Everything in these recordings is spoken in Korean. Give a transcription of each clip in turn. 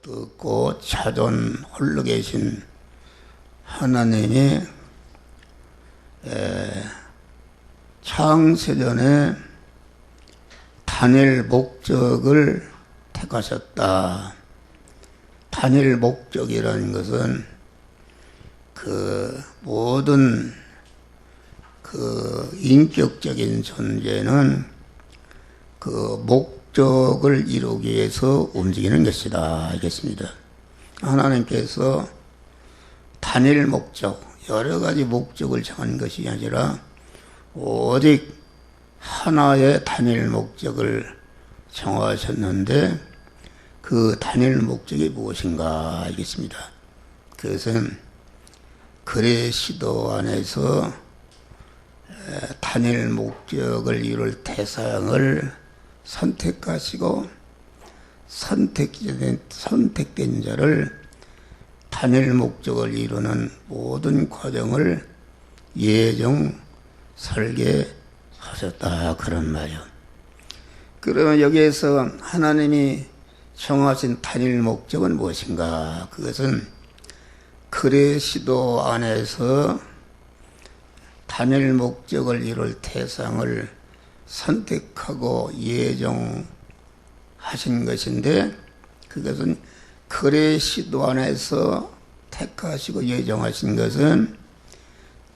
듣고 자존 홀로 계신 하나님이 창세전에 다닐 목적을 택하셨다. 다닐 목적이라는 것은 그 모든 그 인격적인 존재는 그 목적을 이루기 위해서 움직이는 것이다. 알겠습니다. 하나님께서 단일 목적, 여러 가지 목적을 정한 것이 아니라 오직 하나의 단일 목적을 정하셨는데 그 단일 목적이 무엇인가 알겠습니다. 그것은 그리스도 안에서 단일 목적을 이룰 대상을 선택하시고 선택된 자를 단일 목적을 이루는 모든 과정을 예정 설계하셨다 그런 말이요. 그러면 여기에서 하나님이 정하신 단일 목적은 무엇인가? 그것은 그리스도 안에서 단일 목적을 이룰 대상을 선택하고 예정하신 것인데 그것은 그리스도 안에서 택하시고 예정하신 것은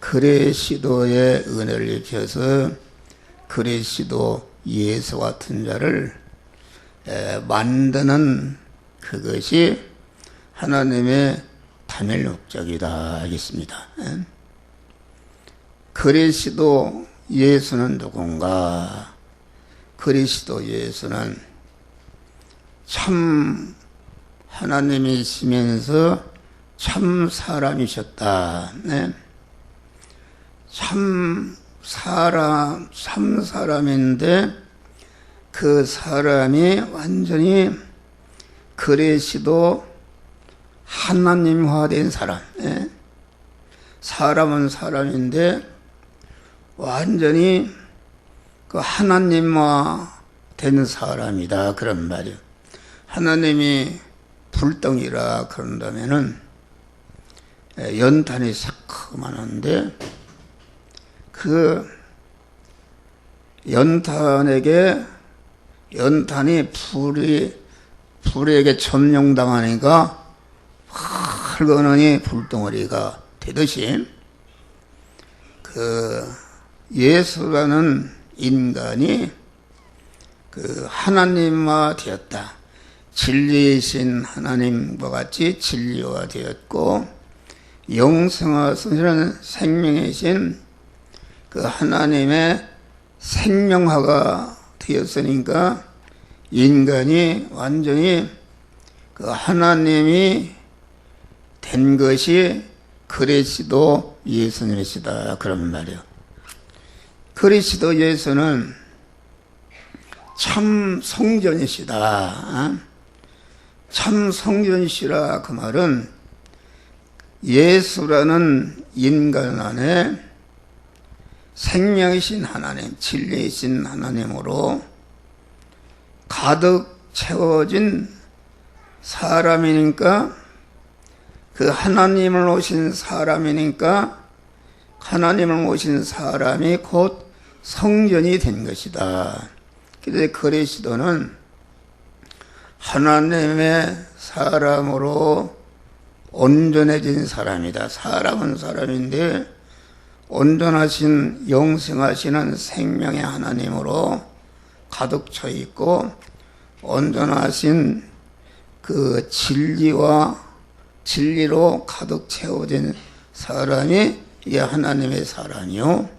그리스도의 은혜를 입혀서 그리스도 예수 같은 자를 만드는 그것이 하나님의 단일 목적이다 알겠습니다. 그리스도 예수는 누군가? 그리스도 예수는 참 하나님이시면서 참 사람이셨다. 네? 참 사람인데 그 사람이 완전히 그리스도 하나님화된 사람. 네? 사람은 사람인데 완전히 그 하나님화 된 사람이다 그런 말이에요. 하나님이 불덩이라 그런다면은 연탄이 새까만한데 그 연탄이 불에게 점령당하니까 헐거너니 불덩어리가 되듯이 그 예수라는 인간이 그 하나님화 되었다. 진리이신 하나님과 같이 진리화 되었고 영생하시는 생명이신 그 하나님의 생명화가 되었으니까 인간이 완전히 그 하나님이 된 것이 그리스도 예수님이시다 그런 말이에요. 그리스도 예수는 참 성전이시다. 참 성전이시라 그 말은 예수라는 인간 안에 생명이신 하나님, 진리이신 하나님으로 가득 채워진 사람이니까 그 하나님을 모신 사람이니까 하나님을 모신 사람이 곧 성전이 된 것이다. 그래서 그리스도는 하나님의 사람으로 온전해진 사람이다. 사람은 사람인데 온전하신 영생하시는 생명의 하나님으로 가득 차 있고 온전하신 그 진리로 가득 채워진 사람이 이게 하나님의 사람이요.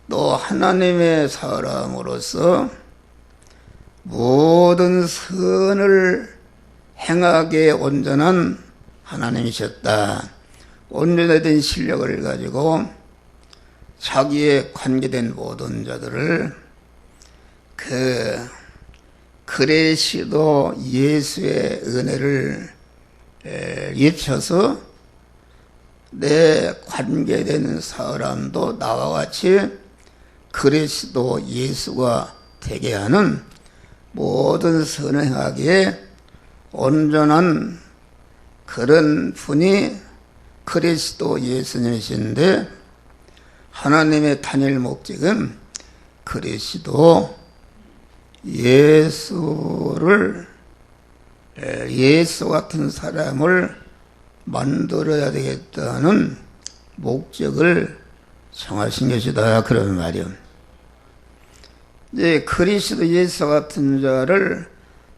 또 하나님의 사람으로서 모든 선을 행하기에 온전한 하나님이셨다. 온전해진 실력을 가지고 자기에 관계된 모든 자들을 그 그리스도 예수의 은혜를 입혀서 내 관계되는 사람도 나와 같이 그리스도 예수가 되게 하는 모든 선을 행하기에 온전한 그런 분이 그리스도 예수님이신데, 하나님의 단일 목적은 그리스도 예수 같은 사람을 만들어야 되겠다는 목적을 정하신 것이다, 그런 말이요. 이제 그리스도 예수 같은 자를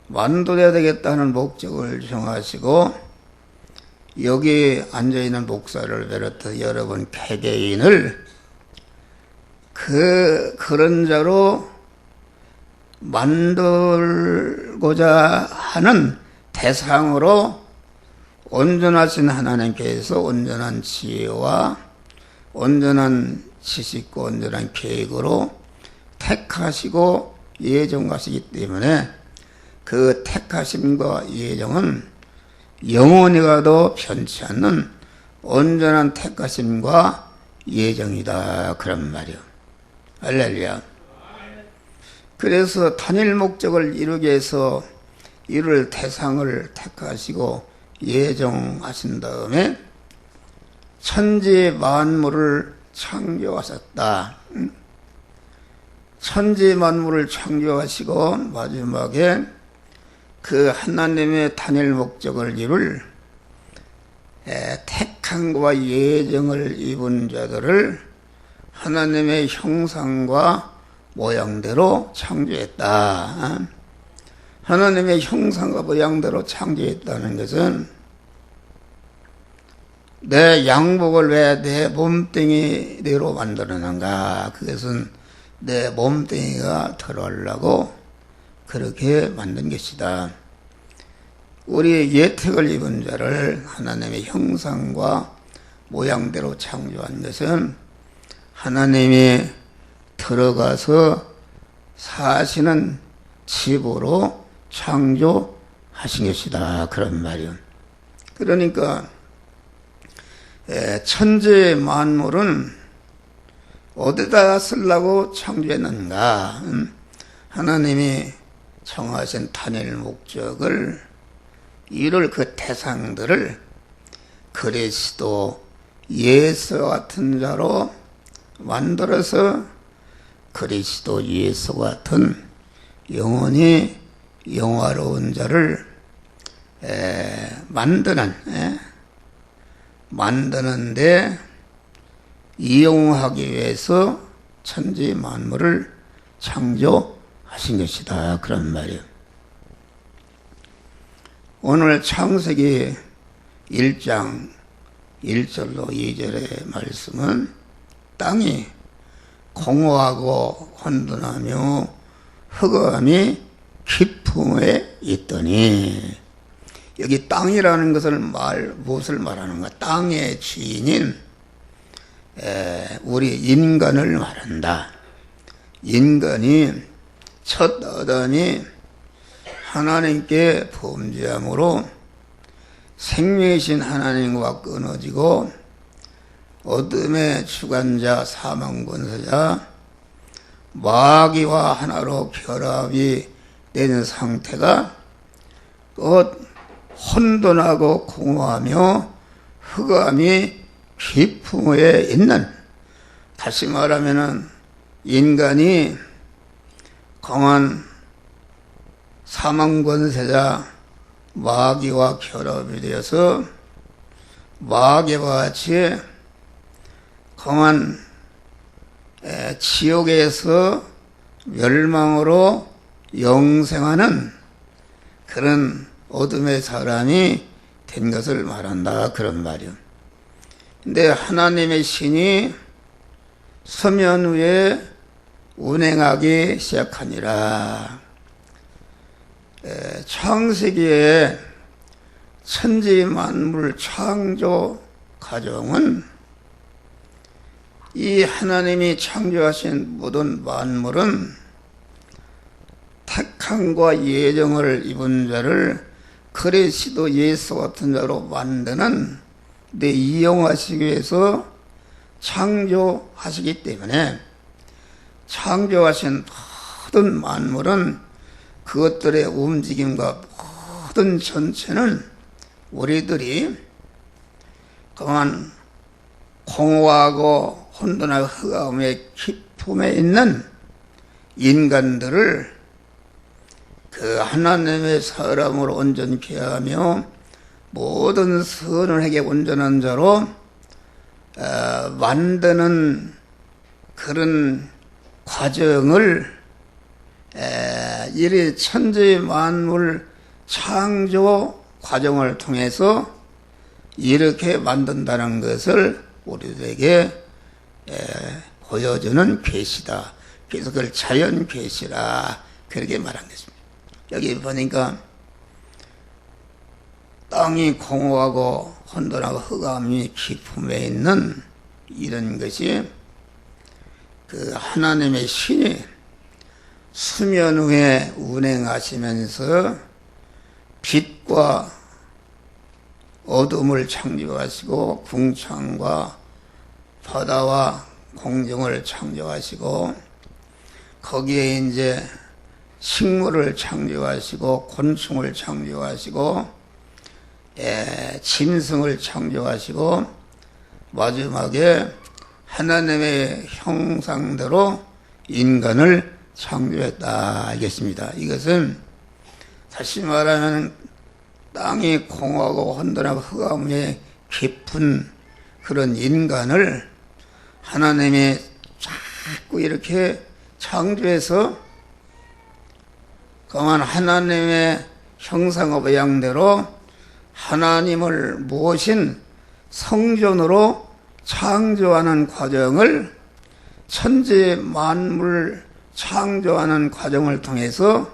만들어야 되겠다는 목적을 정하시고, 여기 앉아있는 목사를 비롯해 여러분 개개인을 그런 자로 만들고자 하는 대상으로 온전하신 하나님께서 온전한 지혜와 온전한 지식과 온전한 계획으로 택하시고 예정하시기 때문에, 그 택하심과 예정은 영원히 가도 변치 않는 온전한 택하심과 예정이다, 그런 말이요. 할렐루야. 그래서 단일 목적을 이루기 위해서 이룰 대상을 택하시고 예정하신 다음에 천지 만물을 창조하셨다. 천지 만물을 창조하시고 마지막에 그 하나님의 단일 목적을 이룰 택함과 예정을 입은 자들을 하나님의 형상과 모양대로 창조했다. 하나님의 형상과 모양대로 창조했다는 것은, 내 양복을 왜 내 몸뚱이대로 만들었는가? 그것은 내 몸뚱이가 들어오려고 그렇게 만든 것이다. 우리 예택을 입은 자를 하나님의 형상과 모양대로 창조한 것은 하나님이 들어가서 사시는 집으로 창조하신 것이다, 그런 말이요. 그러니까 천지 만물은 어디다 쓰려고 창조했는가? 하나님이 정하신 단일 목적을 이룰 그 대상들을 그리스도 예수 같은 자로 만들어서 그리스도 예수 같은 영원히 영화로운 자를 만드는데 이용하기 위해서 천지 만물을 창조하신 것이다, 그런 말이에요. 오늘 창세기 1장 1절로 2절의 말씀은 땅이 공허하고 혼돈하며 흑암이 깊음에 있더니, 여기 땅이라는 것을 무엇을 말하는가? 땅의 주인인 우리 인간을 말한다. 인간이 첫 아담이 하나님께 범죄함으로 생명이신 하나님과 끊어지고 어둠의 주관자 사망권세자 마귀와 하나로 결합이 되는 상태가 곧 혼돈하고 공허하며 흑암이 깊음에 있는, 다시 말하면은 인간이 강한 사망권세자 마귀와 결합이 되어서 마귀와 같이 강한 지옥에서 멸망으로 영생하는 그런 어둠의 사람이 된 것을 말한다, 그런 말이요. 근데 하나님의 신이 서면 위에 운행하기 시작하니라. 창세기에 천지 만물 창조 과정은 이 하나님이 창조하신 모든 만물은 택함과 예정을 입은 자를 그리스도 예수 같은 자로 만드는 데 이용하시기 위해서 창조하시기 때문에, 창조하신 모든 만물은 그것들의 움직임과 모든 전체는 우리들이 그만 공허하고 혼돈하고 흑암의 깊음에 있는 인간들을 그 하나님의 사람으로 온전케 하며 모든 선을 행해 온전한 자로 만드는 그런 과정을 이리 천지 만물 창조 과정을 통해서 이렇게 만든다는 것을 우리들에게 보여주는 계시다. 그래서 그걸 자연 계시라 그렇게 말한 것입니다. 여기 보니까 땅이 공허하고 혼돈하고 흑암이 깊음에 있는 이런 것이 그 하나님의 신이 수면 위에 운행하시면서 빛과 어둠을 창조하시고 궁창과 바다와 공중을 창조하시고 거기에 이제 식물을 창조하시고 곤충을 창조하시고 짐승을 창조하시고 마지막에 하나님의 형상대로 인간을 창조했다 알겠습니다. 이것은 다시 말하면 땅이 공허하고 혼돈하고 흑암에 깊은 그런 인간을 하나님이 자꾸 이렇게 창조해서 그만 하나님의 형상과 모양대로 하나님을 모신 성전으로 창조하는 과정을 천지 만물 창조하는 과정을 통해서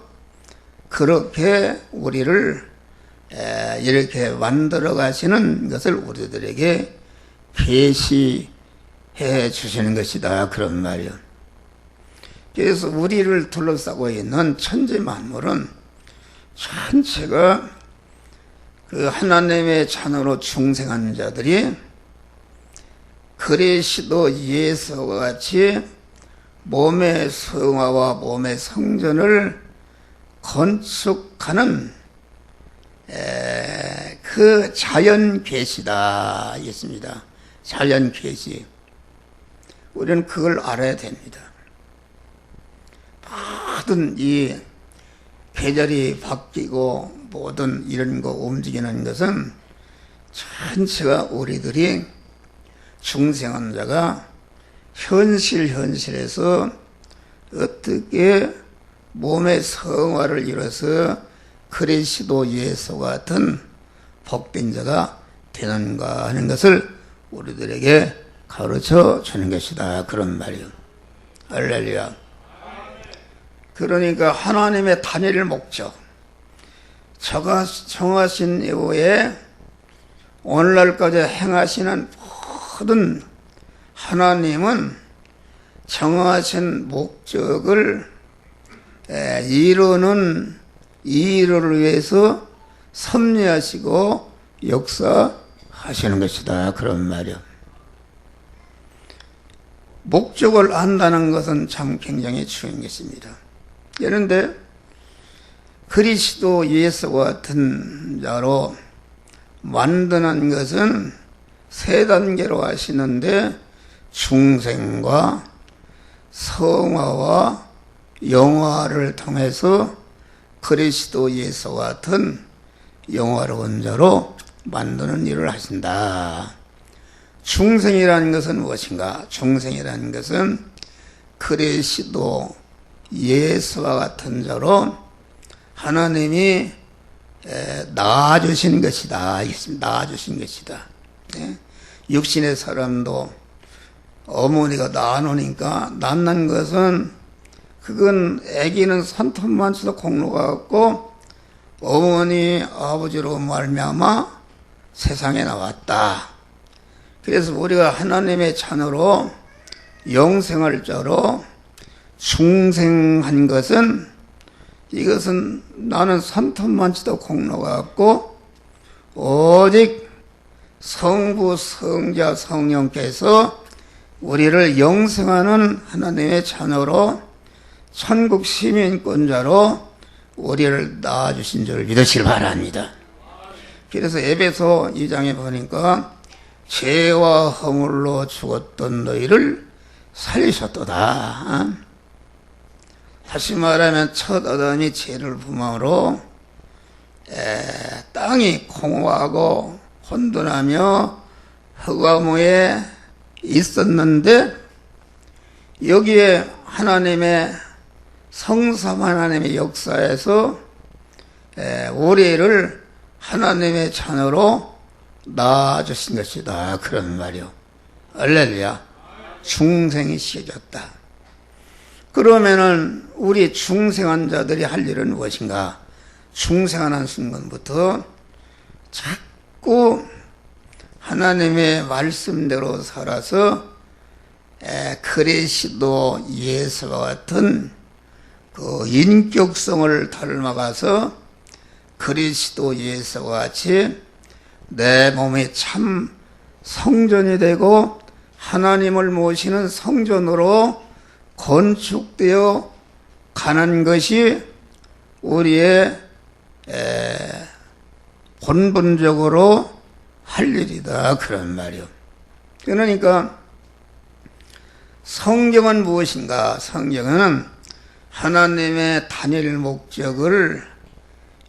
그렇게 우리를 이렇게 만들어 가시는 것을 우리들에게 계시해 주시는 것이다 그런 말이요. 그래서 우리를 둘러싸고 있는 천지 만물은 전체가 그 하나님의 자녀로 중생한 자들이 그리스도 예수와 같이 몸의 성화와 몸의 성전을 건축하는 그 자연 계시다 했습니다. 자연 계시. 우리는 그걸 알아야 됩니다. 모든 이 계절이 바뀌고 모든 이런 거 움직이는 것은 전체가 우리들이 중생한 자가 현실에서 어떻게 몸의 성화를 이뤄서 그리스도 예수와 같은 복된 자가 되는가 하는 것을 우리들에게 가르쳐 주는 것이다 그런 말이요. 할렐루야. 그러니까 하나님의 단일 목적 정하신 이후에 오늘날까지 행하시는 모든 하나님은 정하신 목적을 이루는 일을 위해서 섭리하시고 역사하시는 것이다 그런 말이요. 목적을 안다는 것은 참 굉장히 중요한 것입니다. 그런데 그리스도 예수와 같은 자로 만드는 것은 세 단계로 하시는데 중생과 성화와 영화를 통해서 그리스도 예수와 같은 영화로운 자로 만드는 일을 하신다. 중생이라는 것은 무엇인가? 중생이라는 것은 그리스도 예수와 같은 자로 하나님이 낳아주신 것이다. 낳아주신 것이다. 육신의 사람도 어머니가 낳아놓으니까 낳는 것은 그건 아기는 손톱만 쳐도 공로가 없고 어머니 아버지로 말미암아 세상에 나왔다. 그래서 우리가 하나님의 자녀로 영생할 자로 중생한 것은 이것은 나는 손톱만 쳐도 공로가 없고 오직 성부 성자 성령께서 우리를 영생하는 하나님의 자녀로 천국 시민권자로 우리를 낳아주신 줄 믿으시길 바랍니다. 그래서 에베소 2장에 보니까 죄와 허물로 죽었던 너희를 살리셨도다. 다시 말하면 첫 아담이 죄를 범함으로 땅이 공허하고 혼돈하며 흑암에 있었는데 여기에 하나님의 성삼 하나님의 역사에서 우리를 하나님의 자녀로 낳아주신 것이다. 그런 말이요. 할렐루야. 중생이 시켜졌다. 그러면은 우리 중생한 자들이 할 일은 무엇인가? 중생하는 순간부터 자꾸 하나님의 말씀대로 살아서 그리스도 예수와 같은 그 인격성을 닮아가서 그리스도 예수와 같이 내 몸이 참 성전이 되고 하나님을 모시는 성전으로 건축되어 가는 것이 우리의 본분적으로 할 일이다. 그런 말이요. 그러니까 성경은 무엇인가? 성경은 하나님의 단일 목적을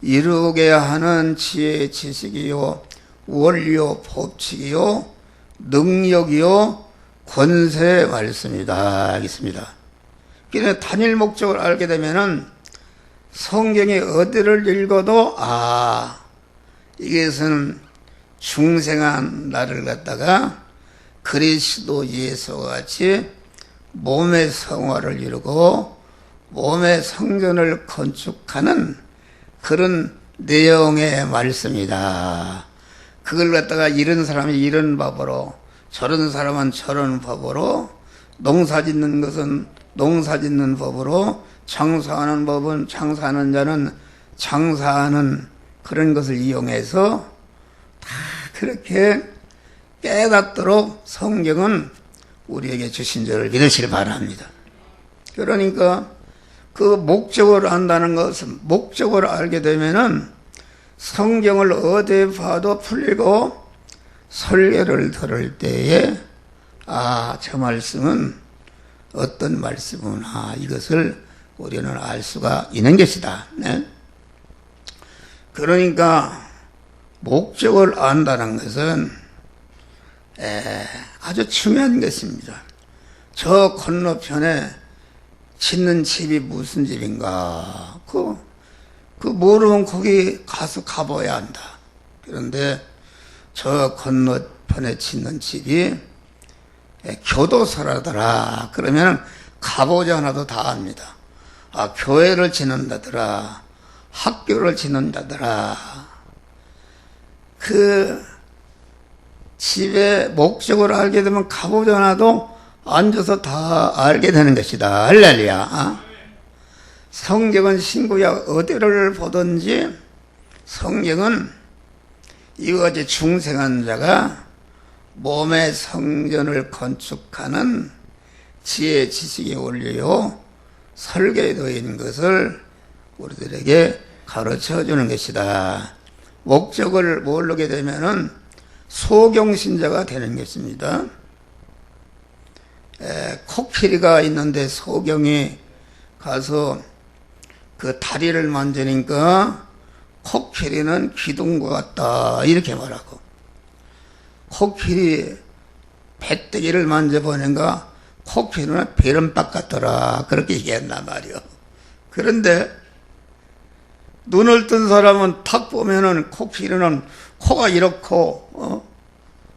이루게 하는 지혜, 지식이요, 원리요, 법칙이요, 능력이요, 권세의 말씀이다. 알겠습니다. 그래서 단일 목적을 알게 되면은 성경의 어디를 읽어도 이것은 중생한 나를 갖다가 그리스도 예수와 같이 몸의 성화를 이루고 몸의 성전을 건축하는 그런 내용의 말씀이다. 그걸 갖다가 이런 사람이 이런 법으로, 저런 사람은 저런 법으로, 농사 짓는 것은 농사 짓는 법으로, 장사하는 법은 장사하는 자는 장사하는 그런 것을 이용해서 다 그렇게 깨닫도록 성경은 우리에게 주신 줄을 믿으시길 바랍니다. 그러니까 그 목적을 안다는 것은, 목적을 알게 되면은 성경을 어디 봐도 풀리고 설교를 들을 때에 저 말씀은 어떤 말씀이구나, 이것을 우리는 알 수가 있는 것이다. 네? 그러니까 목적을 안다는 것은 아주 중요한 것입니다. 저 건너편에 짓는 집이 무슨 집인가? 그 모르면 거기 가봐야 한다. 그런데 저 건너편에 짓는 집이 교도소라더라. 그러면 가보지 않아도 다 압니다. 교회를 짓는다더라. 학교를 짓는다더라. 그 집의 목적을 알게 되면 가보지 않아도 앉아서 다 알게 되는 것이다. 할렐루야. 성경은 신구약 어디를 보든지 성경은 이와 같이 중생한 자가 몸의 성전을 건축하는 지혜, 지식의 원리요, 설계에 되어 있는 것을 우리들에게 가르쳐 주는 것이다. 목적을 모르게 되면은 소경신자가 되는 것입니다. 코끼리가 있는데 소경이 가서 그 다리를 만지니까 코끼리는 기둥과 같다, 이렇게 말하고, 코끼리 배때기를 만져보니까 코끼리는 베른박 같더라, 그렇게 얘기했단 말이요. 그런데 눈을 뜬 사람은 탁 보면은 코끼리는 코가 이렇고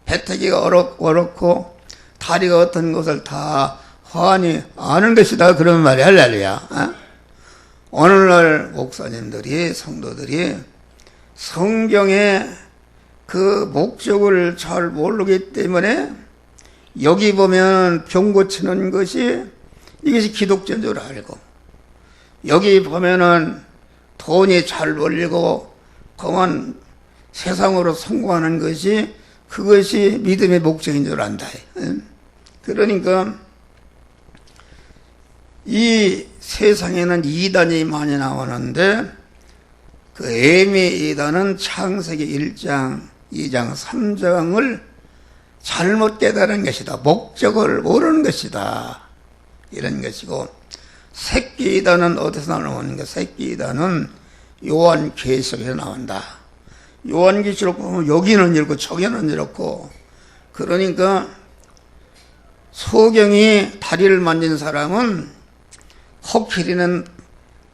배때기가 어렵고 다리가 어떤 것을 다 환히 아는 것이다, 그런 말이 할렐루야. 오늘날 목사님들이, 성도들이 성경의 그 목적을 잘 모르기 때문에 여기 보면 병 고치는 것이 이것이 기독교인 줄 알고, 여기 보면은 돈이 잘 벌리고 그만 세상으로 성공하는 것이 그것이 믿음의 목적인 줄 안다. 그러니까 이 세상에는 이단이 많이 나오는데 그 에미이다는 창세기 1장, 2장, 3장을 잘못 깨달은 것이다. 목적을 모르는 것이다. 이런 것이고, 새끼이다는 어디서 나오는가? 새끼이다는 요한계시록에서 나온다. 요한계시록 보면 여기는 이렇고 저기는 이렇고, 그러니까 소경이 다리를 만진 사람은 코끼리는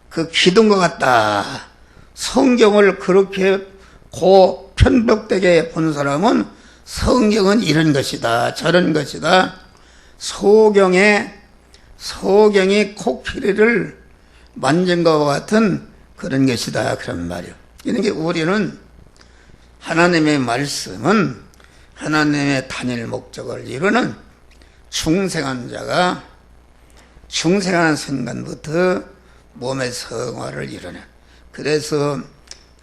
그 기둥과 같다. 성경을 그렇게 편벽되게 본 사람은 성경은 이런 것이다, 저런 것이다. 소경이 코끼리를 만진 것과 같은 그런 것이다, 그런 말이요. 그러니까 우리는 하나님의 말씀은 하나님의 단일 목적을 이루는 중생한 자가 중생하는 순간부터 몸의 성화를 이루는. 그래서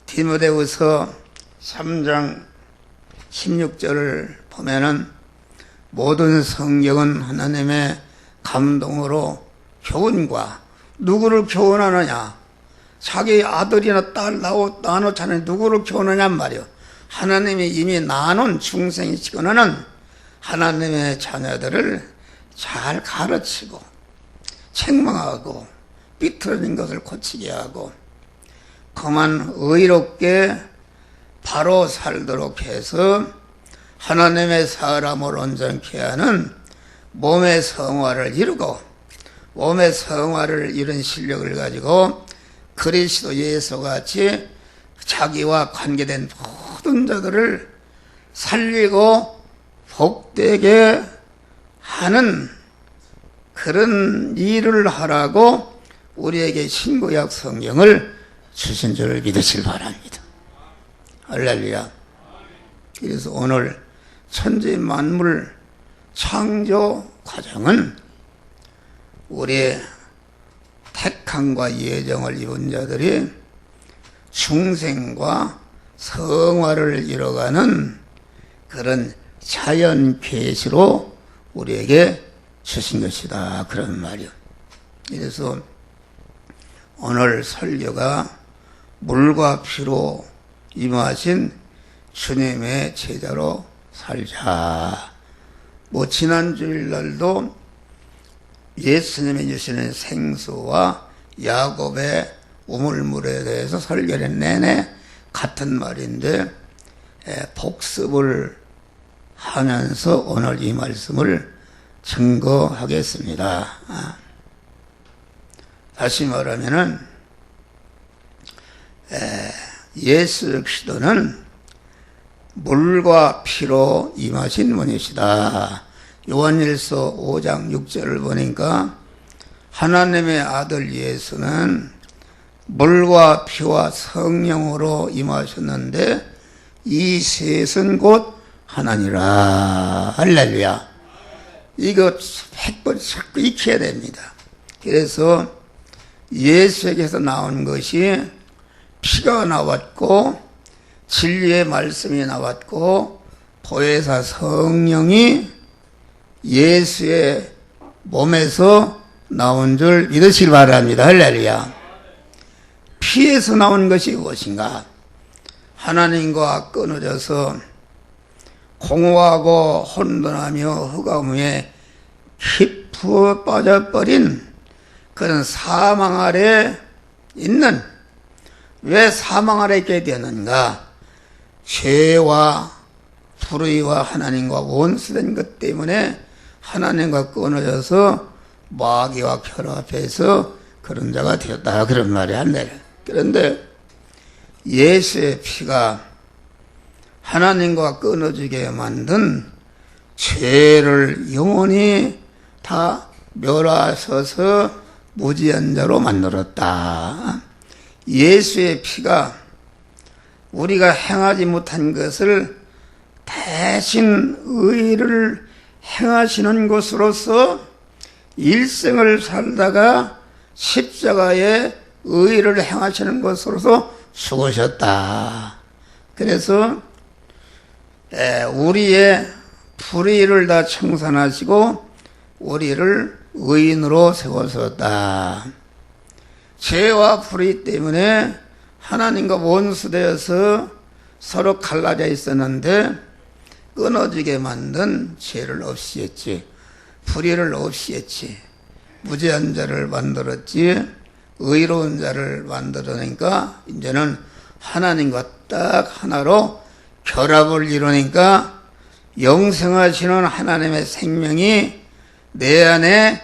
디모데후서 3장 16절을 보면은 모든 성경은 하나님의 감동으로 교훈과, 누구를 교훈하느냐? 자기 아들이나 딸 나놓잖아요. 누구를 교훈하냔 말이요. 하나님이 이미 나눈 중생이시거나는 하나님의 자녀들을 잘 가르치고 책망하고 삐뚤어진 것을 고치게 하고 그만 의롭게 바로 살도록 해서 하나님의 사람을 온전케 하는 몸의 성화를 이루고, 몸의 성화를 이룬 실력을 가지고 그리스도 예수같이 자기와 관계된 모든 자들을 살리고 복되게 하는 그런 일을 하라고 우리에게 신구약 성경을 주신 줄 믿으시길 바랍니다. 할렐루야. 그래서 오늘 천지 만물 창조 과정은 우리의 택함과 예정을 입은 자들이 중생과 성화를 이뤄가는 그런 자연 계시로 우리에게 주신 것이다, 그런 말이요. 그래서 오늘 설교가 물과 피로 임하신 주님의 제자로 살자. 지난 주일날도 예수님이 주시는 생수와 야곱의 우물물에 대해서 설교를 내내 같은 말인데 복습을 하면서 오늘 이 말씀을 증거하겠습니다. 다시 말하면은 예수 그리스도는 물과 피로 임하신 분이시다. 요한일서 5장 6절을 보니까 하나님의 아들 예수는 물과 피와 성령으로 임하셨는데 이 셋은 곧 하나니라. 할렐루야. 이거 100번 자꾸 익혀야 됩니다. 그래서 예수에게서 나온 것이 피가 나왔고 진리의 말씀이 나왔고 보혜사 성령이 예수의 몸에서 나온 줄 믿으시길 바랍니다. 할렐루야. 피에서 나온 것이 무엇인가? 하나님과 끊어져서 공허하고 혼돈하며 흑암에 깊이 빠져버린 그런 사망 아래 있는, 왜 사망 아래 있게 되었는가? 죄와 불의와 하나님과 원수된 것 때문에 하나님과 끊어져서 마귀와 결합해서 그런 자가 되었다, 그런 말이 한데, 그런데 예수의 피가 하나님과 끊어지게 만든 죄를 영원히 다 멸하셔서 무지한 자로 만들었다. 예수의 피가 우리가 행하지 못한 것을 대신 의를 행하시는 것으로서 일생을 살다가 십자가에 의를 행하시는 것으로서 죽으셨다. 그래서 우리의 불의를 다 청산하시고 우리를 의인으로 세우셨다. 죄와 불의 때문에 하나님과 원수되어서 서로 갈라져 있었는데 끊어지게 만든 죄를 없이했지, 불의를 없이했지, 무죄한 자를 만들었지, 의로운 자를 만들어내니까 이제는 하나님과 딱 하나로 결합을 이루니까 영생하시는 하나님의 생명이 내 안에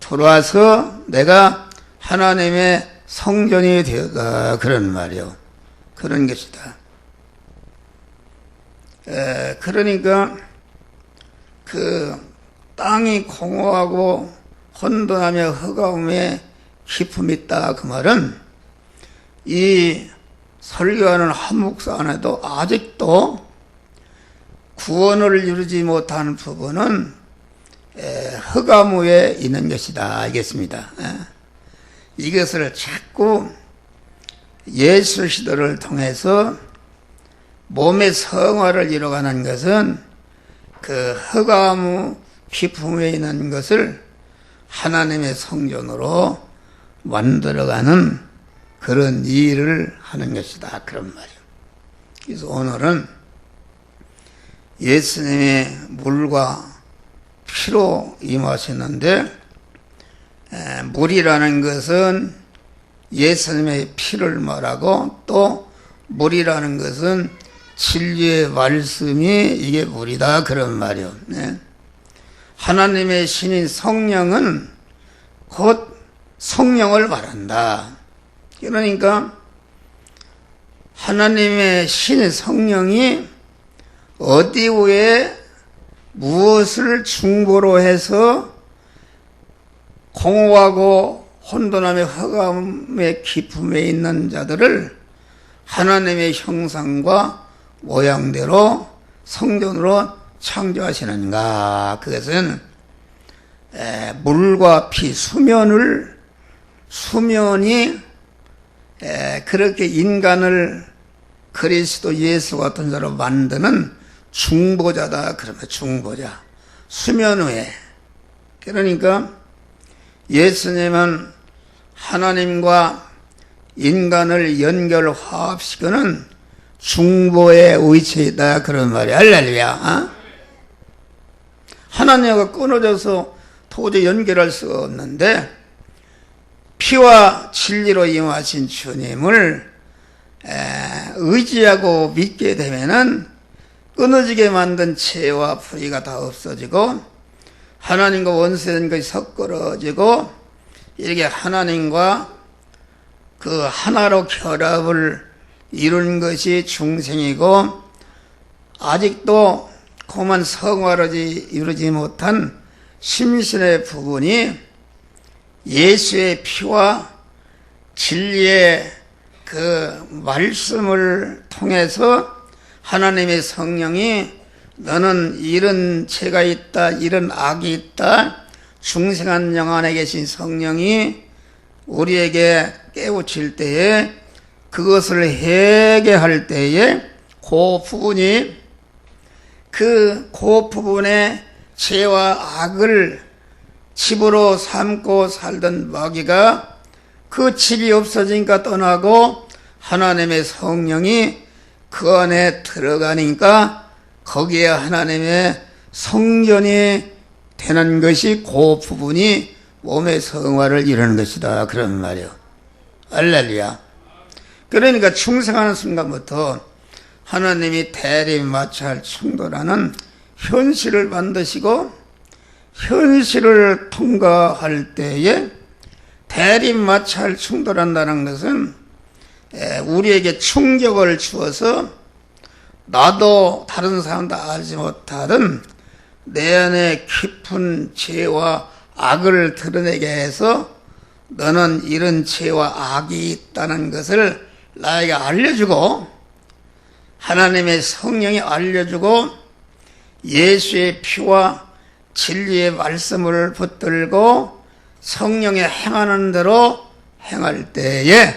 들어와서 내가 하나님의 성전이 되었다, 그런 말이요. 그런 것이다. 그러니까 그 땅이 공허하고 혼돈하며 흑암에 기품이 있다, 그 말은 이 설교하는 한 목사 안에도 아직도 구원을 이루지 못한 부분은 흑암 위에 있는 것이다, 알겠습니다. 이것을 자꾸 예수 시도를 통해서 몸의 성화를 이뤄가는 것은 그 흑암 깊음 위에 있는 것을 하나님의 성전으로 만들어가는 그런 일을 하는 것이다, 그런 말이에요. 그래서 오늘은 예수님의 물과 피로 임하셨는데, 물이라는 것은 예수님의 피를 말하고, 또 물이라는 것은 진리의 말씀이 이게 물이다, 그런 말이요. 네. 하나님의 신인 성령은 곧 성령을 말한다. 그러니까 하나님의 신 성령이 어디 위에 무엇을 중보로 해서 공허하고 혼돈함의 흑암의 깊음에 있는 자들을 하나님의 형상과 모양대로 성전으로 창조하시는가. 그것은 물과 피, 수면이 그렇게 인간을 그리스도 예수 같은 자로 만드는 중보자다, 그러면 중보자. 수면 위에. 그러니까 예수님은 하나님과 인간을 연결 화합시키는 중보의 위치에 있다, 그런 말이야. 할렐루야. 하나님과 끊어져서 도저히 연결할 수가 없는데 피와 진리로 임하신 주님을 의지하고 믿게 되면은 끊어지게 만든 죄와 불의가 다 없어지고 하나님과 원수된 것이 섞어지고 이렇게 하나님과 그 하나로 결합을 이룬 것이 중생이고, 아직도 그만 성화를 이루지 못한 심신의 부분이 예수의 피와 진리의 그 말씀을 통해서 하나님의 성령이 너는 이런 죄가 있다, 이런 악이 있다, 중생한 영 안에 계신 성령이 우리에게 깨우칠 때에 그것을 회개할 때에 그 부분에 죄와 악을 집으로 삼고 살던 마귀가 그 집이 없어지니까 떠나고 하나님의 성령이 그 안에 들어가니까 거기에 하나님의 성전이 되는 것이 그 부분이 몸의 성화를 이루는 것이다, 그런 말이요. 할렐루야. 그러니까 충성하는 순간부터 하나님이 대립 마찰 충돌하는 현실을 만드시고, 현실을 통과할 때에 대립 마찰 충돌한다는 것은 우리에게 충격을 주어서 나도 다른 사람도 알지 못하던 내 안에 깊은 죄와 악을 드러내게 해서 너는 이런 죄와 악이 있다는 것을 나에게 알려주고, 하나님의 성령이 알려주고 예수의 피와 진리의 말씀을 붙들고 성령의 행하는 대로 행할 때에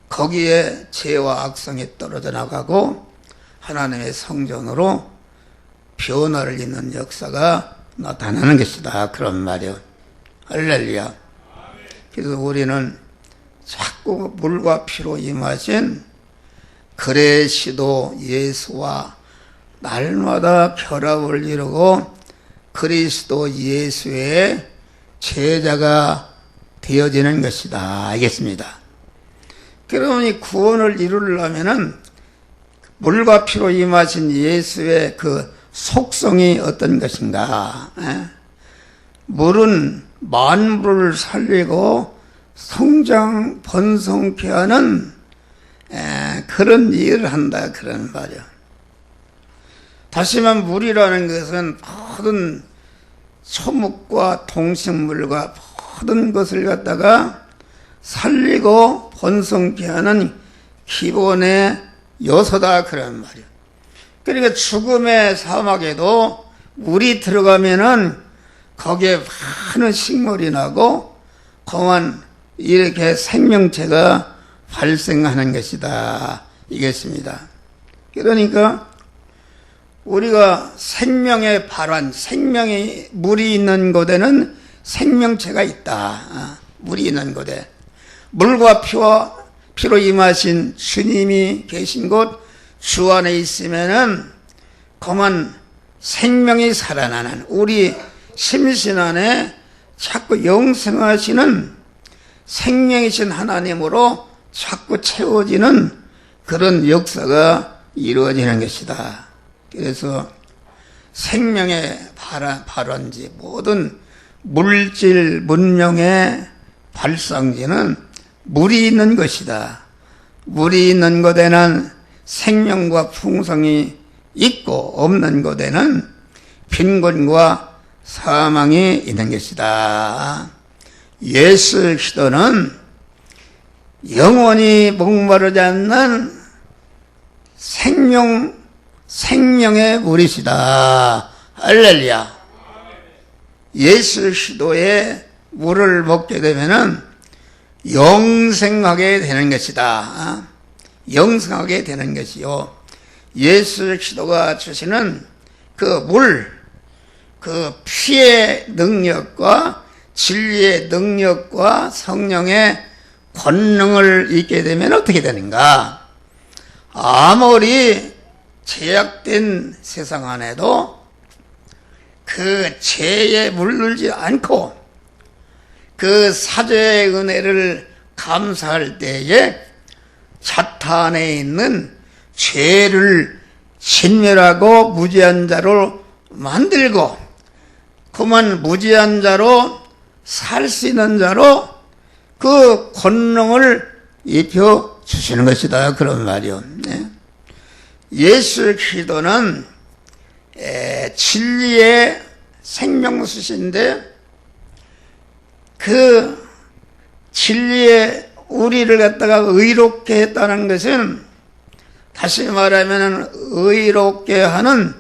거기에 죄와 악성이 떨어져 나가고 하나님의 성전으로 변화를 잇는 역사가 나타나는 것이다, 그런 말이요. 할렐루야. 그래서 우리는 자꾸 물과 피로 임하신 그리스도 예수와 날마다 결합을 이루고 그리스도 예수의 제자가 되어지는 것이다. 알겠습니다. 그러니 구원을 이루려면은 물과 피로 임하신 예수의 그 속성이 어떤 것인가? 물은 만물을 살리고 성장 번성케 하는 그런 일을 한다, 그런 말이야. 다시 말하면 물이라는 것은 모든 초목과 동식물과 모든 것을 갖다가 살리고 번성케 하는 기본의 요소다, 그런 말이야. 그러니까 죽음의 사막에도 물이 들어가면은 거기에 많은 식물이 나고 그만 이렇게 생명체가 발생하는 것이다, 이겠습니다. 그러니까 우리가 생명의 발환, 생명의 물이 있는 곳에는 생명체가 있다. 물이 있는 곳에 물과 피로 임하신 주님이 계신 곳 주 안에 있으면은 그만 생명이 살아나는, 우리 심신 안에 자꾸 영생하시는 생명이신 하나님으로 자꾸 채워지는 그런 역사가 이루어지는 것이다. 그래서 생명의 발원지, 모든 물질 문명의 발상지는 물이 있는 것이다. 물이 있는 곳에는 생명과 풍성이 있고 없는 곳에는 빈곤과 사망이 있는 것이다. 예수 그리스도는 영원히 목마르지 않는 생명의 물이시다. 할렐루야. 예수 그리스도의 물을 먹게 되면은 영생하게 되는 것이다. 영생하게 되는 것이요. 예수 그리스도가 주시는 그 물, 그 피의 능력과 진리의 능력과 성령의 권능을 잊게 되면 어떻게 되는가? 아무리 제약된 세상 안에도 그 죄에 물들지 않고 그 사죄의 은혜를 감사할 때에 사탄에 있는 죄를 진멸하고 무지한 자로 만들고 그만 무지한 자로 살 수 있는 자로 그 권능을 입혀 주시는 것이다, 그런 말이요. 예수 그리스도는 진리의 생명수신데 그 진리의 우리를 갖다가 의롭게 했다는 것은 다시 말하면 의롭게 하는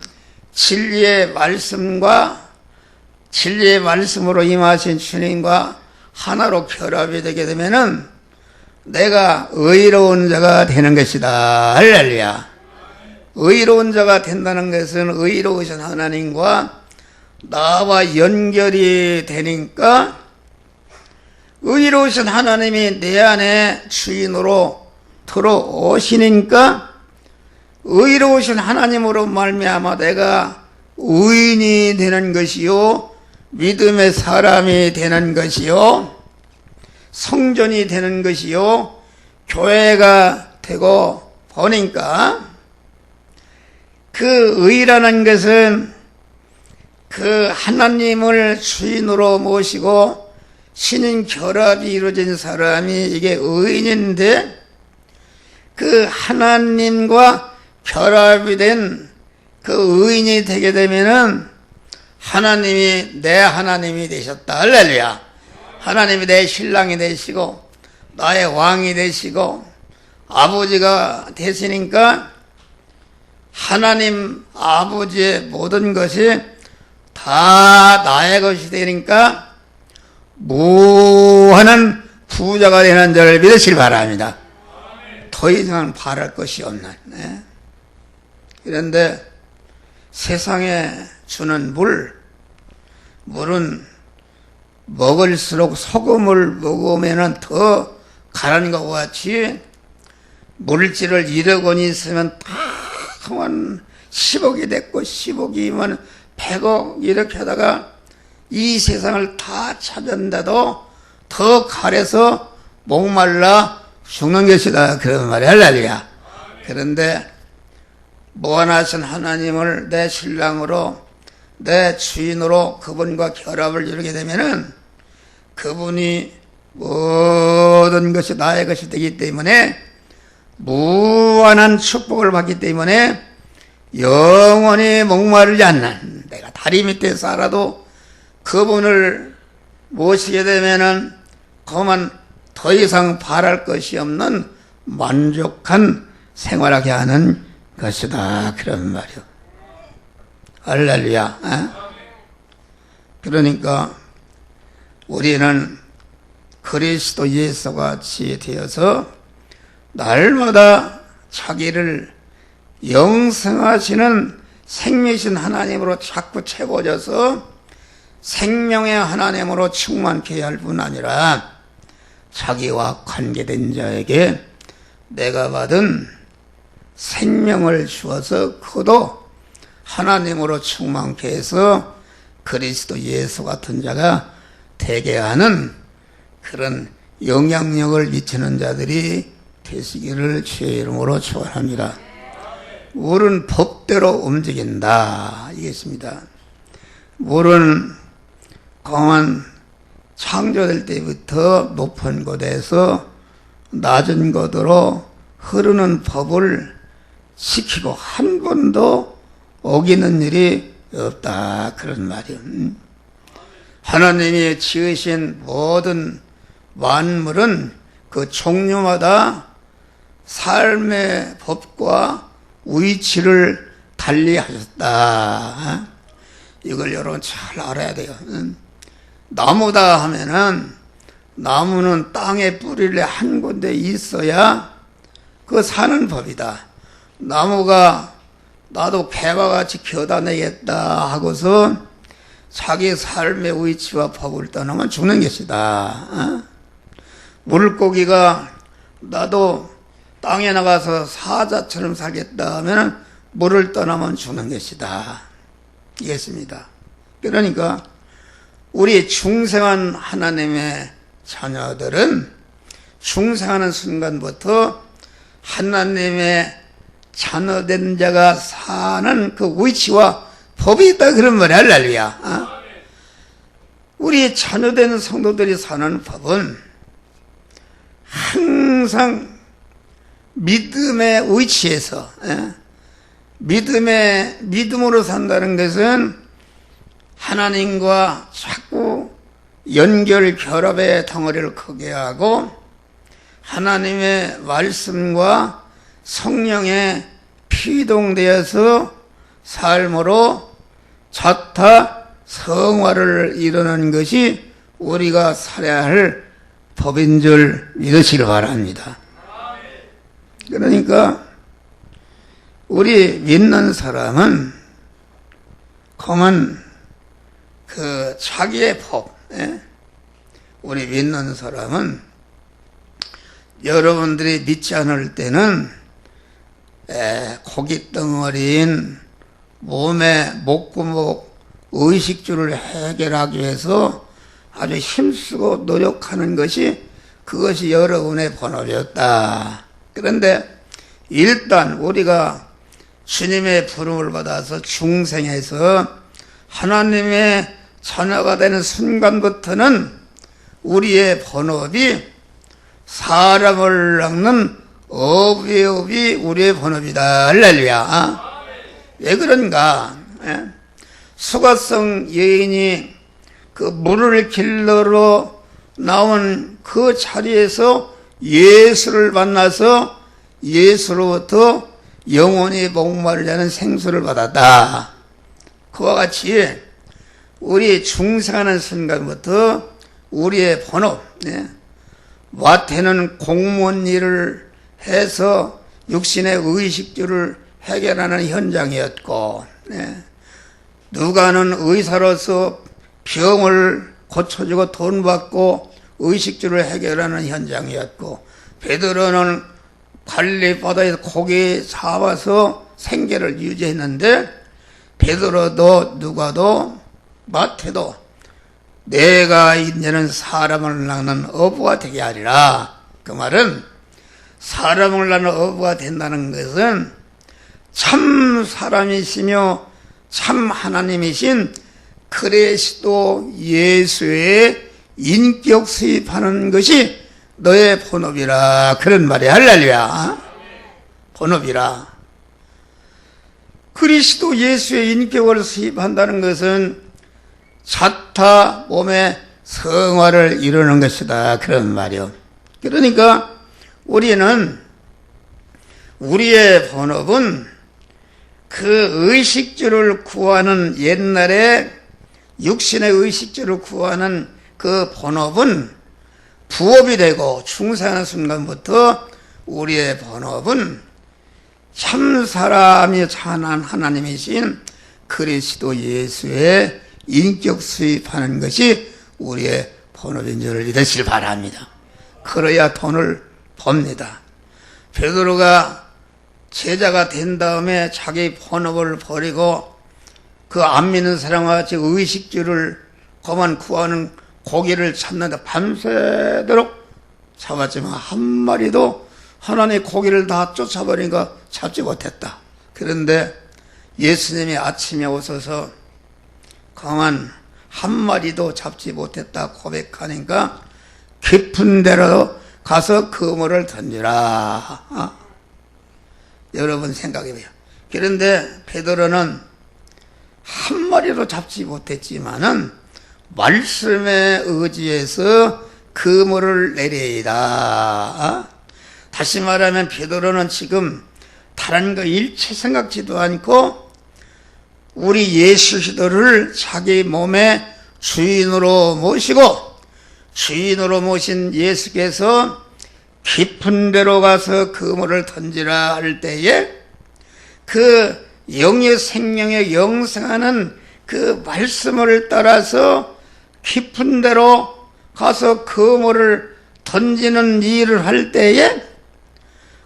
진리의 말씀과 진리의 말씀으로 임하신 주님과 하나로 결합이 되게 되면은 내가 의로운 자가 되는 것이다. 할렐루야. 의로운 자가 된다는 것은 의로우신 하나님과 나와 연결이 되니까 의로우신 하나님이 내 안에 주인으로 들어오시니까 의로우신 하나님으로 말미암아 내가 의인이 되는 것이요, 믿음의 사람이 되는 것이요, 성전이 되는 것이요, 교회가 되고 보니까 그 의라는 것은 그 하나님을 주인으로 모시고 신인 결합이 이루어진 사람이 이게 의인인데 그 하나님과 결합이 된 그 의인이 되게 되면은 하나님이 내 하나님이 되셨다. 할렐루야. 하나님이 내 신랑이 되시고 나의 왕이 되시고 아버지가 되시니까 하나님 아버지의 모든 것이 다 나의 것이 되니까 무한한 부자가 되는 자를 믿으시기 바랍니다. 더 이상 바랄 것이 없는. 그런데 세상에 주는 물은 먹을수록 소금을 먹으면 더 가라는 것과 같이 물질을 1억 원이 있으면 다 그만 10억이 됐고 10억이면 100억 이렇게 하다가 이 세상을 다 찾은데도 더 가려서 목말라 죽는 것이다. 그런 말이 할렐루야. 그런데 무한하신 하나님을 내 신랑으로 내 주인으로 그분과 결합을 이루게 되면은 그분이 모든 것이 나의 것이 되기 때문에 무한한 축복을 받기 때문에 영원히 목마르지 않는, 내가 다리 밑에 살아도 그분을 모시게 되면은 그만 더 이상 바랄 것이 없는 만족한 생활하게 하는 것이다. 그런 말이요. 할렐루야. 그러니까 우리는 그리스도 예수와 같이 되어서 날마다 자기를 영생하시는 생명이신 하나님으로 자꾸 채워져서 생명의 하나님으로 충만케 할 뿐 아니라 자기와 관계된 자에게 내가 받은 생명을 주어서 그도 하나님으로 충만케 해서 그리스도 예수 같은 자가 되게 하는 그런 영향력을 미치는 자들이 되시기를 주의 이름으로 축원합니다. 물은 법대로 움직인다. 이겠습니다. 물은 그만 창조될 때부터 높은 곳에서 낮은 곳으로 흐르는 법을 지키고 한 번도 어기는 일이 없다. 그런 말이요. 하나님이 지으신 모든 만물은 그 종류마다 삶의 법과 위치를 달리하셨다. 이걸 여러분 잘 알아야 돼요. 나무다 하면은 나무는 땅에 뿌리를 한 군데 있어야 그 사는 법이다. 나무가 나도 개와 같이 겨다내겠다 하고서 자기 삶의 위치와 법을 떠나면 죽는 것이다. 물고기가 나도 땅에 나가서 사자처럼 살겠다 하면 물을 떠나면 죽는 것이다. 이겠습니다. 그러니까 우리 중생한 하나님의 자녀들은 중생하는 순간부터 하나님의 자녀된 자가 사는 그 위치와 법이 있다. 그런 말이야. 할렐루야. 우리 자녀된 성도들이 사는 법은 항상 믿음의 위치에서, 믿음으로 산다는 것은 하나님과 자꾸 연결 결합의 덩어리를 크게 하고 하나님의 말씀과 성령에 피동되어서 삶으로 자타 성화를 이루는 것이 우리가 살아야 할 법인 줄 믿으시길 바랍니다. 그러니까 우리 믿는 사람은 그만 그 자기의 법, 우리 믿는 사람은 여러분들이 믿지 않을 때는 고깃덩어리인 몸의 목구멍 의식주를 해결하기 위해서 아주 힘쓰고 노력하는 것이 그것이 여러분의 본업이었다. 그런데 일단 우리가 주님의 부름을 받아서 중생에서 하나님의 자녀가 되는 순간부터는 우리의 본업이 사람을 낚는 어비업이 우리의 본업이다. 할렐루야. 왜 그런가? 수가성 여인이 그 물을 길러러 나온 그 자리에서 예수를 만나서 예수로부터 영원히 목마르지 않은 생수를 받았다. 그와 같이 우리 중생하는 순간부터 우리의 본업, 마태는 공무원 일을 해서 육신의 의식주를 해결하는 현장이었고, 누가는 의사로서 병을 고쳐주고 돈 받고 의식주를 해결하는 현장이었고, 베드로는 갈릴리 바다에서 고기 잡아서 생계를 유지했는데, 베드로도 누가도 마태도 내가 이제는 사람을 낳는 어부가 되게 하리라. 그 말은 사람을 낳는 어부가 된다는 것은 참 사람이시며 참 하나님이신 그리스도 예수의 인격 수입하는 것이 너의 본업이라. 그런 말이야. 할렐루야. 본업이라. 그리스도 예수의 인격을 수입한다는 것은 자타 몸의 성화를 이루는 것이다. 그런 말이요. 그러니까 우리는 우리의 본업은 그 의식주를 구하는, 옛날에 육신의 의식주를 구하는 그 본업은 부업이 되고, 중생하는 순간부터 우리의 본업은 참 사람이 찬한 하나님이신 그리스도 예수의 인격 수입하는 것이 우리의 본업인 줄 믿으시길 바랍니다. 그래야 돈을 법니다. 베드로가 제자가 된 다음에 자기 본업을 버리고 그 안 믿는 사람과 같이 의식주를 그만 구하는 고기를 잡는데 밤새도록 잡았지만 한 마리도, 하나님의 고기를 다 쫓아버리니까 잡지 못했다. 그런데 예수님이 아침에 오셔서 그만 한 마리도 잡지 못했다 고백하니까 깊은 데로 가서 그물을 던지라. 여러분 생각해봐요. 그런데 베드로는 한 마리도 잡지 못했지만은 말씀에 의지해서 그물을 내리이다. 다시 말하면 베드로는 지금 다른 거 일체 생각지도 않고 우리 예수 그리스도를 자기 몸의 주인으로 모시고, 주인으로 모신 예수께서 깊은 데로 가서 그물을 던지라 할 때에 그 영의 생명에 영생하는 그 말씀을 따라서 깊은 데로 가서 그물을 던지는 일을 할 때에,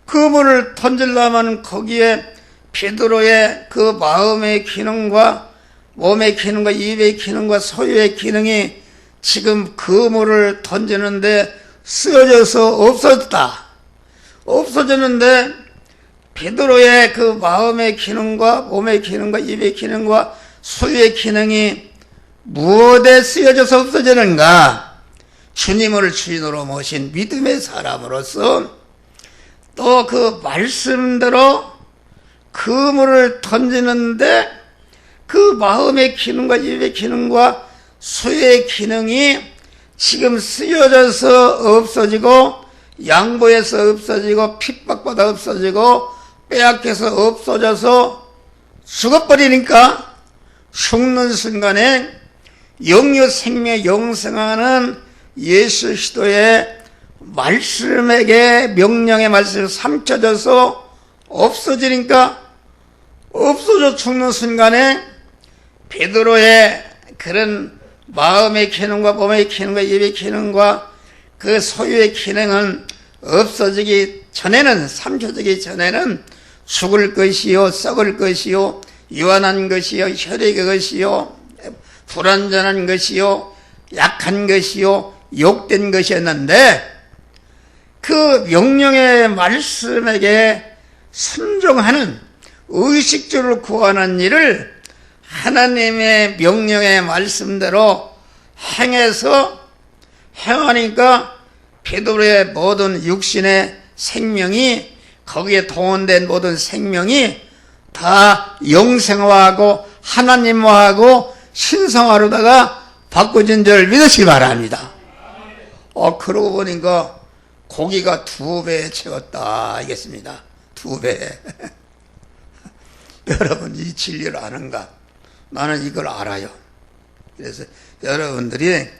그물을 던지려면 거기에 베드로의 그 마음의 기능과 몸의 기능과 입의 기능과 소유의 기능이 지금 그물을 던지는데 쓰여져서 없어졌다. 없어졌는데 베드로의 그 마음의 기능과 몸의 기능과 입의 기능과 소유의 기능이 무엇에 쓰여져서 없어지는가? 주님을 주인으로 모신 믿음의 사람으로서 또 그 말씀대로 그물을 던지는데 그 마음의 기능과 입의 기능과 소유의 기능이 지금 쓰여져서 없어지고, 양보해서 없어지고, 핍박받아 없어지고, 빼앗겨서 없어져서 죽어버리니까 죽는 순간에 영유 생명 영생하는 예수 그리스도의 말씀에게, 명령의 말씀이 삼켜져서 없어지니까, 없어져 죽는 순간에 베드로의 그런 마음의 기능과 몸의 기능과 입의 기능과 그 소유의 기능은 없어지기 전에는, 삼켜지기 전에는 죽을 것이요, 썩을 것이요, 유한한 것이요, 혈액의 것이요, 불완전한 것이요, 약한 것이요, 욕된 것이었는데 그 명령의 말씀에게 순종하는, 의식주를 구하는 일을 하나님의 명령의 말씀대로 행하니까 베드로의 모든 육신의 생명이, 거기에 동원된 모든 생명이 다 영생화하고 하나님화하고 신성화로다가 바꿔진 줄 믿으시기 바랍니다. 그러고 보니까 고기가 2배 채웠다 알겠습니다. 2배. 여러분 이 진리를 아는가? 나는 이걸 알아요. 그래서 여러분들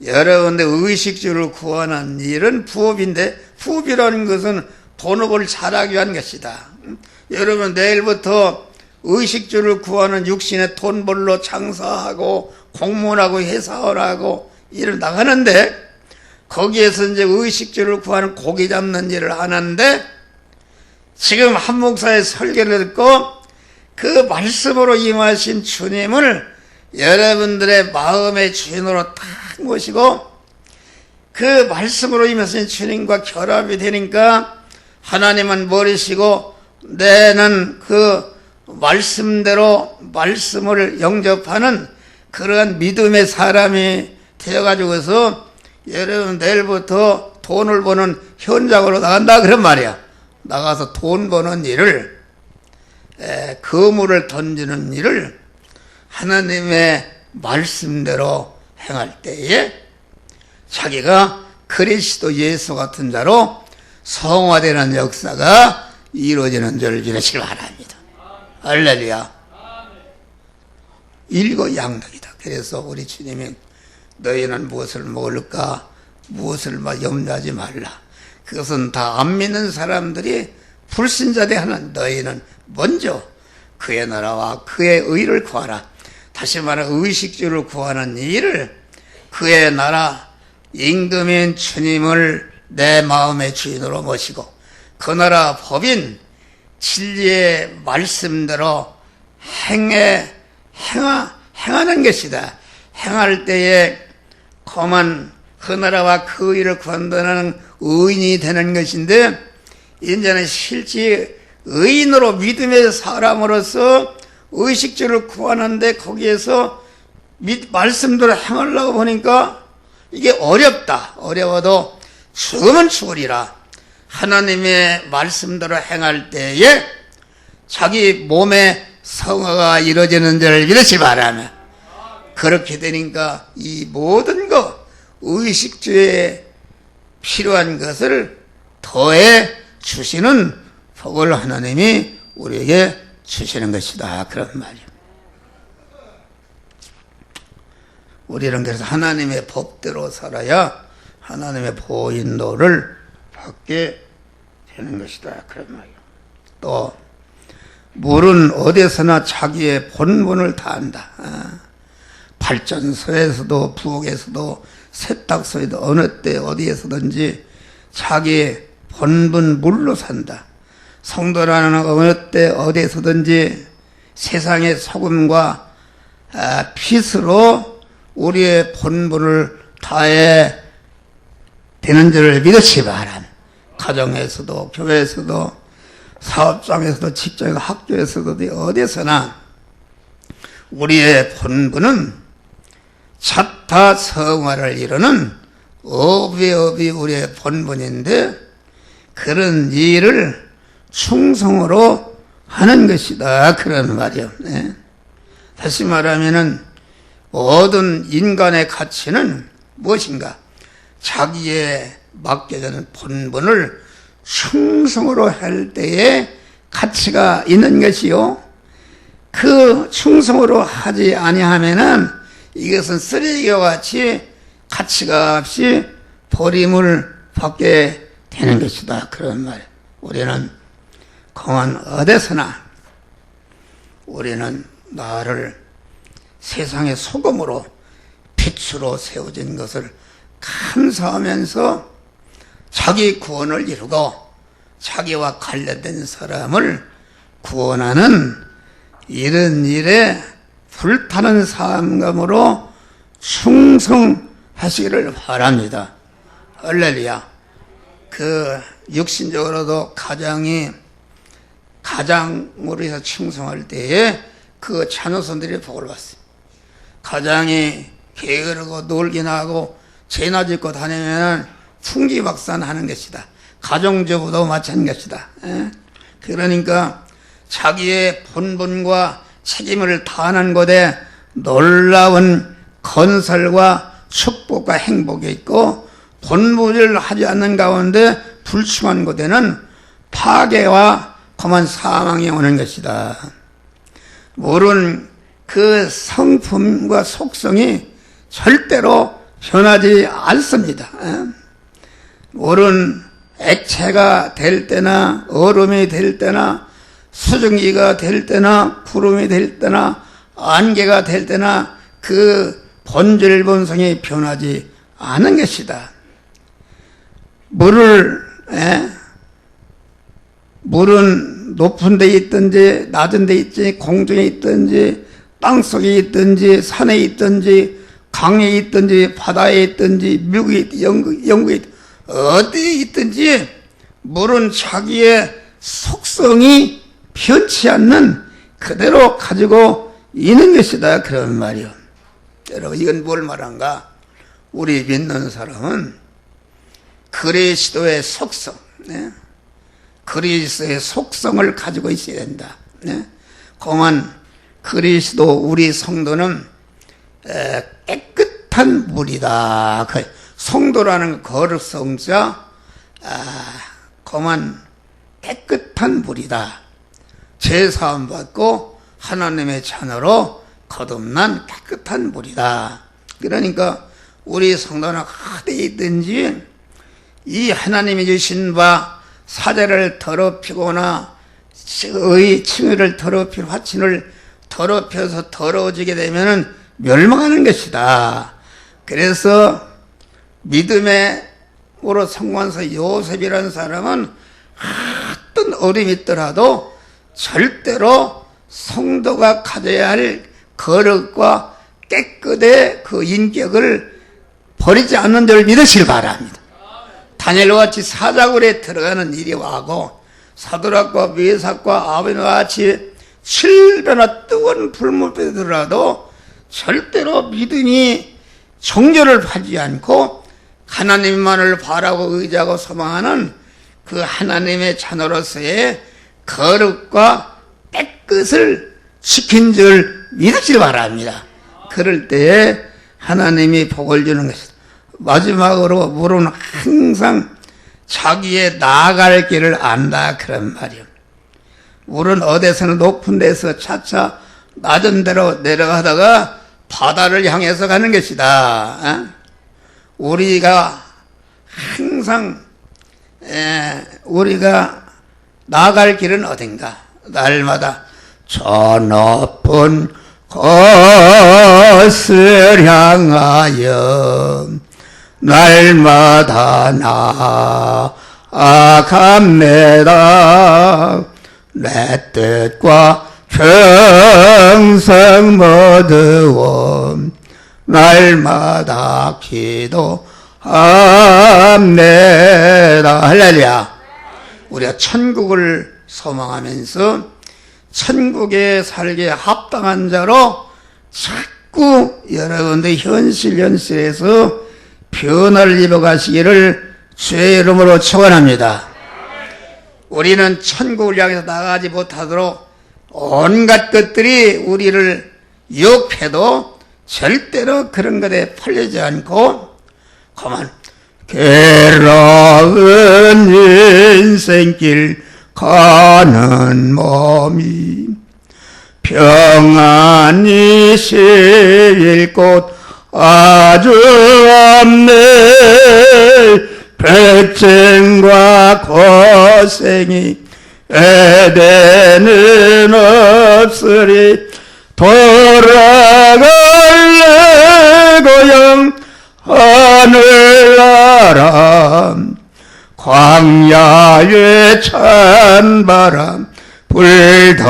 의식주를 구하는 일은 부업인데, 부업이라는 것은 본업을 잘하기 위한 것이다. 여러분 내일부터 의식주를 구하는 육신의 돈 벌러 장사하고 공무원하고 회사원하고 일을 나가는데 거기에서 이제 의식주를 구하는 고기 잡는 일을 하는데, 지금 한 목사의 설교를 듣고 그 말씀으로 임하신 주님을 여러분들의 마음의 주인으로 딱 모시고 그 말씀으로 임하신 주님과 결합이 되니까 하나님은 머리시고 내는 그 말씀대로 말씀을 영접하는 그러한 믿음의 사람이 되어가지고서 여러분 내일부터 돈을 버는 현장으로 나간다 그런 말이야. 나가서 돈 버는 일을, 거물을 던지는 일을 하나님의 말씀대로 행할 때에 자기가 그리스도 예수 같은 자로 성화되는 역사가 이루어지는 줄 믿으시기 바랍니다. 할렐루야. 일거양득이다. 그래서 우리 주님이 너희는 무엇을 먹을까, 무엇을 염려하지 말라. 그것은 다 안 믿는 사람들이 불신자대 하는 너희는 먼저 그의 나라와 그의 의를 구하라. 다시 말해 의식주를 구하는 일을, 그의 나라 임금인 주님을 내 마음의 주인으로 모시고 그 나라 법인 진리의 말씀대로 행하는 것이다. 행할 때에 그만 그 나라와 그 의를 구한다는 의인이 되는 것인데, 이제는 실제 의인으로 믿음의 사람으로서 의식주를 구하는데 거기에서 말씀대로 행하려고 보니까 이게 어렵다. 어려워도 죽으면 죽으리라. 하나님의 말씀대로 행할 때에 자기 몸의 성화가 이루어지는 줄 믿으시 바라며, 그렇게 되니까 이 모든 것 의식주에 필요한 것을 더해 주시는 복을 하나님이 우리에게 주시는 것이다. 그런 말이에요. 우리는 그래서 하나님의 법대로 살아야 하나님의 보인도를 받게 되는 것이다. 그런 말이에요. 또 물은 어디서나 자기의 본분을 다한다. 발전소에서도 부엌에서도 세탁소에도 어느 때 어디에서든지 자기의 본분 물로 산다. 성도라는 어느 때 어디에서든지 세상의 소금과 핏으로 우리의 본분을 다해 되는 줄을 믿으시 바람. 가정에서도 교회에서도 사업장에서도 직장 학교에서도 어디서나 우리의 본분은 자타 성화를 이루는 업이 우리의 본분인데, 그런 일을 충성으로 하는 것이다. 그런 말이요. 네. 다시 말하면은 모든 인간의 가치는 무엇인가? 자기의 맡겨지는 본분을 충성으로 할 때에 가치가 있는 것이요. 그 충성으로 하지 아니하면은 이것은 쓰레기와 같이 가치가 없이 버림을 받게 되는 것이다. 그런 말. 우리는 공안 어디서나 우리는 나를 세상의 소금으로 빛으로 세워진 것을 감사하면서 자기 구원을 이루고 자기와 관련된 사람을 구원하는 이런 일에 불타는 삶감으로 충성하시기를 바랍니다. 할렐루야. 육신적으로도 가장으로 해서 충성할 때에 그 자녀손들이 복을 받습니다. 가장이 게으르고 놀기나 하고 죄나 짓고 다니면 풍기박산하는 것이다. 가정주부도 마찬가지다. 그러니까 자기의 본분과 책임을 다하는 곳에 놀라운 건설과 축복과 행복이 있고, 본분을 하지 않는 가운데 불충한 곳에는 파괴와 험한 사망이 오는 것이다. 물은 그 성품과 속성이 절대로 변하지 않습니다. 물은 액체가 될 때나 얼음이 될 때나 수증기가 될 때나 구름이 될 때나 안개가 될 때나 그 본질 본성이 변하지 않은 것이다. 물은 높은 데 있든지 낮은 데 있든지 공중에 있든지 땅속에 있든지 산에 있든지 강에 있든지 바다에 있든지 미국에 영국에 있든지 어디에 있든지 물은 자기의 속성이 변치 않는 그대로 가지고 있는 것이다 그런 말이요. 여러분 이건 뭘 말한가? 우리 믿는 사람은 그리스도의 속성, 그리스도의 속성을 가지고 있어야 된다. 공안 그리스도 우리 성도는 깨끗한 물이다. 성도라는 거룩성자, 공안 깨끗한 물이다. 제사함 받고 하나님의 자녀로 거듭난 깨끗한 물이다. 그러니까 우리 성도는 어디에 있든지 이 하나님이 주신 바 사제를 더럽히거나 의 칭의를 더럽히고 화친을 더럽혀서 더러워지게 되면 멸망하는 것이다. 그래서 믿음으로 성공해서 요셉이라는 사람은 어떤 어려움이 있더라도 절대로 성도가 가져야 할 거룩과 깨끗의 그 인격을 버리지 않는 줄 믿으시길 바랍니다. 다니엘과 같이 사자굴에 들어가는 일이 와고 사드락과 메삭과 아벤과 같이 7배나 뜨거운 불못에 들어라도 절대로 믿음이 정죄를 하지 않고 하나님만을 바라고 의지하고 소망하는 그 하나님의 자녀로서의 거룩과 깨끗을 지킨 줄 믿으시기 바랍니다. 그럴 때에 하나님이 복을 주는 것이다. 마지막으로 물은 항상 자기의 나아갈 길을 안다 그런 말이에요. 물은 어디서는 높은 데서 차차 낮은 데로 내려가다가 바다를 향해서 가는 것이다. 우리가 항상 우리가 나아갈 길은 어딘가? 날마다 저 높은 곳을 향하여 날마다 나아갑니다. 내 뜻과 평생 모두 날마다 기도합니다. 할렐루야. 우리가 천국을 소망하면서 천국에 살기에 합당한 자로 자꾸 여러분들 현실에서 변화를 입어가시기를 주의 이름으로 축원합니다. 우리는 천국을 향해서 나가지 못하도록 온갖 것들이 우리를 유혹해도 절대로 그런 것에 팔리지 않고 가만 괴로운 인생길 가는 몸이 평안히 쉴 곳 아주 없네. 배짱과 고생이 에덴은 없으리 돌아갈래 고향 하늘나라 광야에 찬바람 불더라도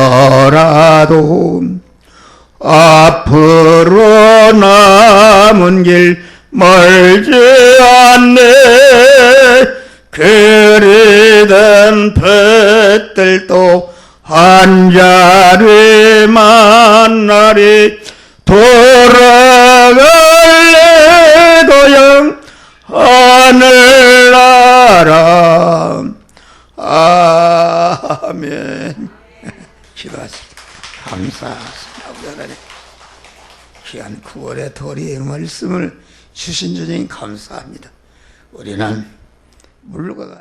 앞으로 남은 길 멀지 않네. 그리던 뱃들도 한 자리 만나리 돌아갈래 고향 하늘나라. 아멘. 기도하십시오. 감사합니다. 귀한 9월의 도리의 말씀을 주신 주님 감사합니다. 우리는 물러가